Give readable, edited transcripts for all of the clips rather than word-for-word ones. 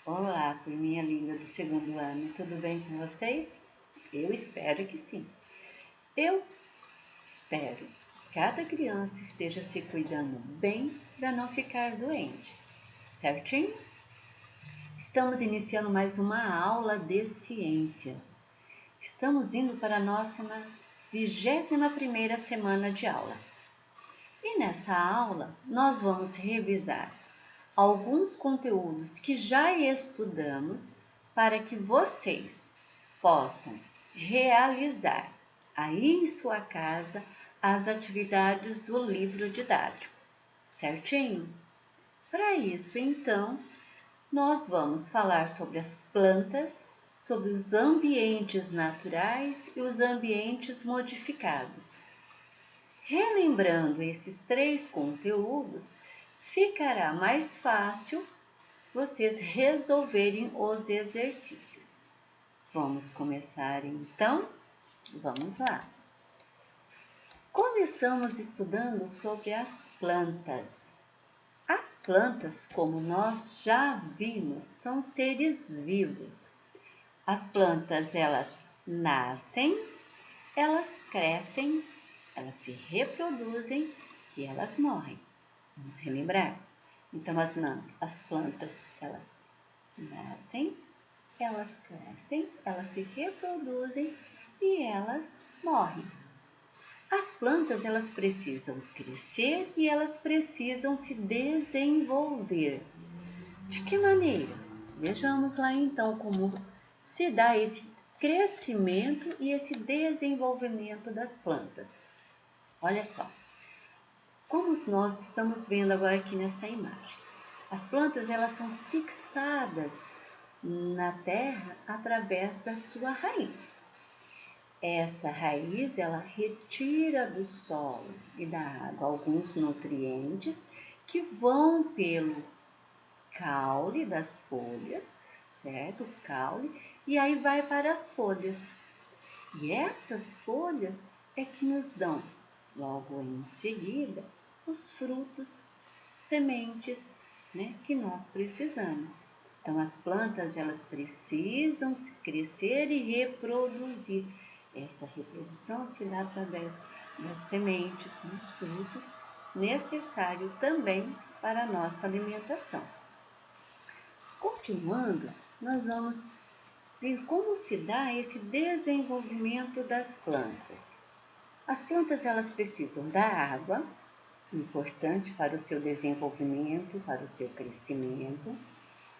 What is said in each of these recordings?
Olá, turminha linda do segundo ano, tudo bem com vocês? Eu espero que sim. Eu espero que cada criança esteja se cuidando bem para não ficar doente, certinho? Estamos iniciando mais uma aula de ciências. Estamos indo para a nossa 21ª semana de aula. E nessa aula nós vamos revisar alguns conteúdos que já estudamos para que vocês possam realizar aí em sua casa as atividades do livro didático, certinho? Para isso, então, nós vamos falar sobre as plantas, sobre os ambientes naturais e os ambientes modificados. Relembrando esses 3 conteúdos, ficará mais fácil vocês resolverem os exercícios. Vamos começar então? Vamos lá. Começamos estudando sobre as plantas. As plantas, como nós já vimos, são seres vivos. As plantas, elas nascem, elas crescem, elas se reproduzem e elas morrem. Vamos relembrar? Então, as plantas, elas nascem, elas crescem, elas se reproduzem e elas morrem. As plantas, elas precisam crescer e elas precisam se desenvolver. De que maneira? Vejamos lá então como se dá esse crescimento e esse desenvolvimento das plantas. Olha só, como nós estamos vendo agora aqui nessa imagem. As plantas, elas são fixadas na terra através da sua raiz. Essa raiz, ela retira do solo e da água alguns nutrientes que vão pelo caule das folhas, certo? O caule, e aí vai para as folhas. E essas folhas é que nos dão, logo em seguida, os frutos, sementes, né, que nós precisamos. Então, as plantas, elas precisam crescer e reproduzir. Essa reprodução se dá através das sementes, dos frutos, necessário também para a nossa alimentação. Continuando, nós vamos ver como se dá esse desenvolvimento das plantas. As plantas, elas precisam da água, importante para o seu desenvolvimento, para o seu crescimento.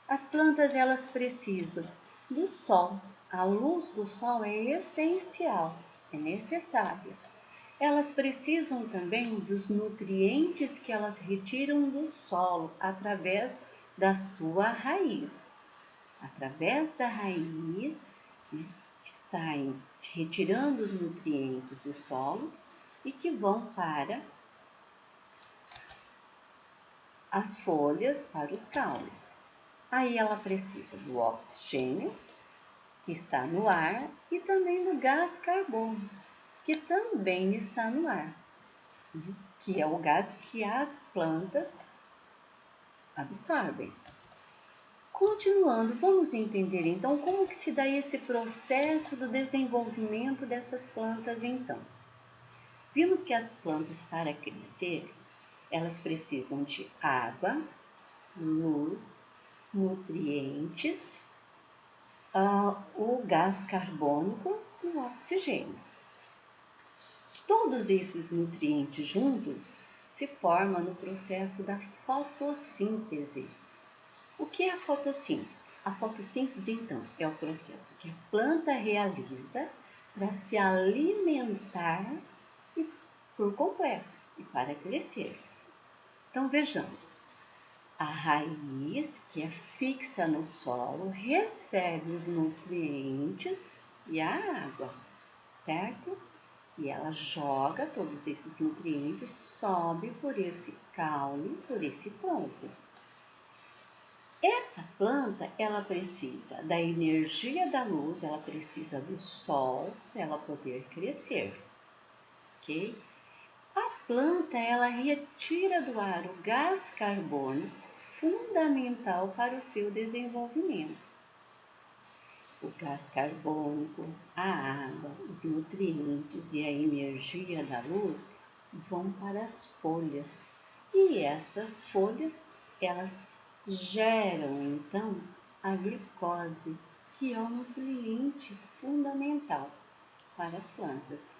As plantas, elas precisam do sol. A luz do sol é essencial, é necessária. Elas precisam também dos nutrientes que elas retiram do solo através da sua raiz. Através da raiz, né, que saem retirando os nutrientes do solo e que vão para as folhas, para os caules. Aí ela precisa do oxigênio, que está no ar, e também do gás carbono, que também está no ar, que é o gás que as plantas absorvem. Continuando, vamos entender então como que se dá esse processo do desenvolvimento dessas plantas então. Vimos que as plantas, para crescer, elas precisam de água, luz, nutrientes, o gás carbônico e o oxigênio. Todos esses nutrientes juntos se formam no processo da fotossíntese. O que é a fotossíntese? A fotossíntese, então, é o processo que a planta realiza para se alimentar por completo e para crescer. Então, vejamos. A raiz, que é fixa no solo, recebe os nutrientes e a água, certo? E ela joga todos esses nutrientes, sobe por esse caule, por esse tronco. Essa planta, ela precisa da energia da luz, ela precisa do sol para ela poder crescer, ok? A planta, ela retira do ar o gás carbônico, fundamental para o seu desenvolvimento. O gás carbônico, a água, os nutrientes e a energia da luz vão para as folhas. E essas folhas, elas geram então a glicose, que é um nutriente fundamental para as plantas.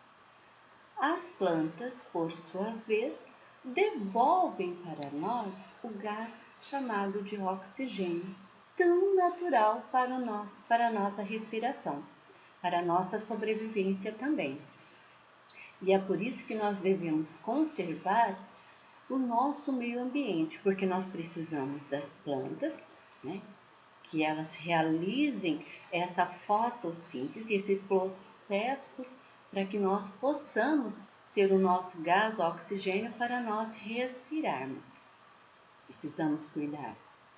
As plantas, por sua vez, devolvem para nós o gás chamado de oxigênio, tão natural para a nossa respiração, para a nossa sobrevivência também. E é por isso que nós devemos conservar o nosso meio ambiente, porque nós precisamos das plantas, né? Que elas realizem essa fotossíntese, esse processo para que nós possamos ter o nosso gás, o oxigênio, para nós respirarmos. Precisamos cuidar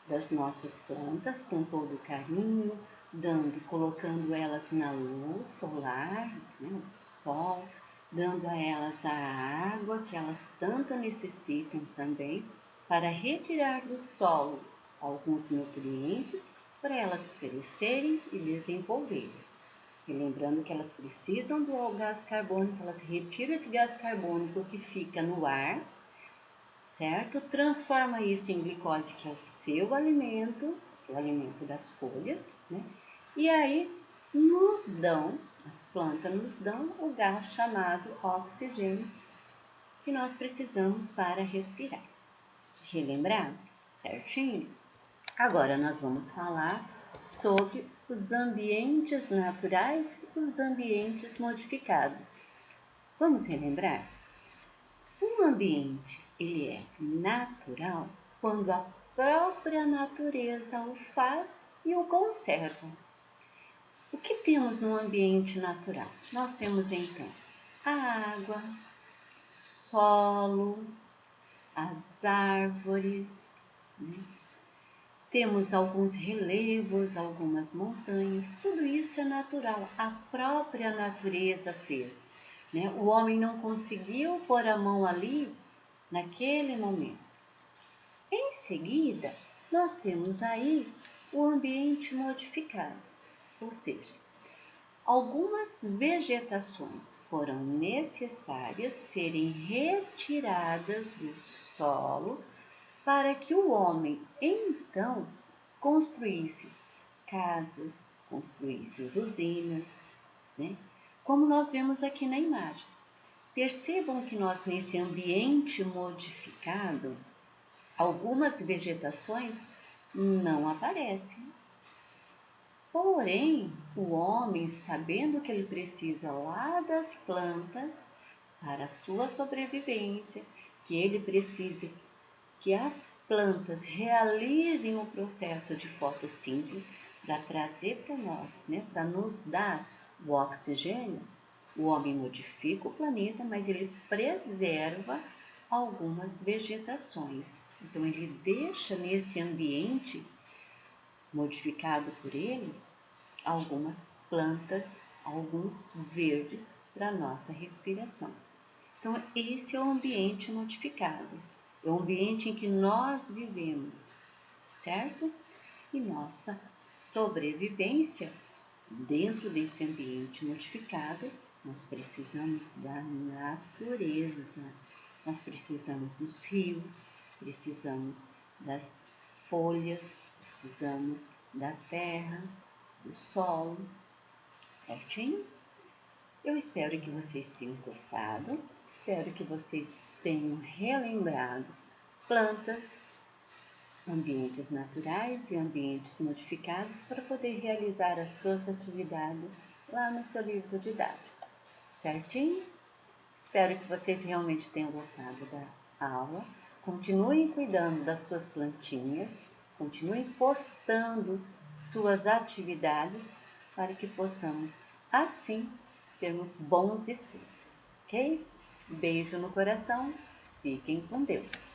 das nossas plantas com todo carinho, colocando elas na luz solar, né, o sol, dando a elas a água que elas tanto necessitam também, para retirar do solo alguns nutrientes para elas crescerem e desenvolverem. E lembrando que elas precisam do gás carbônico, elas retiram esse gás carbônico que fica no ar, certo? Transforma isso em glicose, que é o seu alimento, o alimento das folhas, né? E aí as plantas nos dão o gás chamado oxigênio, que nós precisamos para respirar. Relembrado? Certinho? Agora nós vamos falar sobre os ambientes naturais e os ambientes modificados. Vamos relembrar? Um ambiente, ele é natural quando a própria natureza o faz e o conserva. O que temos no ambiente natural? Nós temos então a água, solo, as árvores, né? Temos alguns relevos, algumas montanhas, tudo isso é natural, a própria natureza fez, né? O homem não conseguiu pôr a mão ali naquele momento. Em seguida, nós temos aí o ambiente modificado, ou seja, algumas vegetações foram necessárias serem retiradas do solo para que o homem, então, construísse casas, construísse usinas, né? Como nós vemos aqui na imagem. Percebam que nós, nesse ambiente modificado, algumas vegetações não aparecem. Porém, o homem, sabendo que ele precisa lá das plantas para a sua sobrevivência, que ele precisa que as plantas realizem o processo de fotossíntese para trazer para nós, né, para nos dar o oxigênio, o homem modifica o planeta, mas ele preserva algumas vegetações. Então, ele deixa nesse ambiente modificado por ele algumas plantas, alguns verdes para nossa respiração. Então, esse é o ambiente modificado. É o ambiente em que nós vivemos, certo? E nossa sobrevivência dentro desse ambiente modificado, nós precisamos da natureza. Nós precisamos dos rios, precisamos das folhas, precisamos da terra, do solo, certinho? Eu espero que vocês tenham gostado, espero que vocês tenham relembrado plantas, ambientes naturais e ambientes modificados para poder realizar as suas atividades lá no seu livro didático, certinho? Espero que vocês realmente tenham gostado da aula. Continuem cuidando das suas plantinhas, continuem postando suas atividades para que possamos, assim, termos bons estudos, ok? Beijo no coração, fiquem com Deus!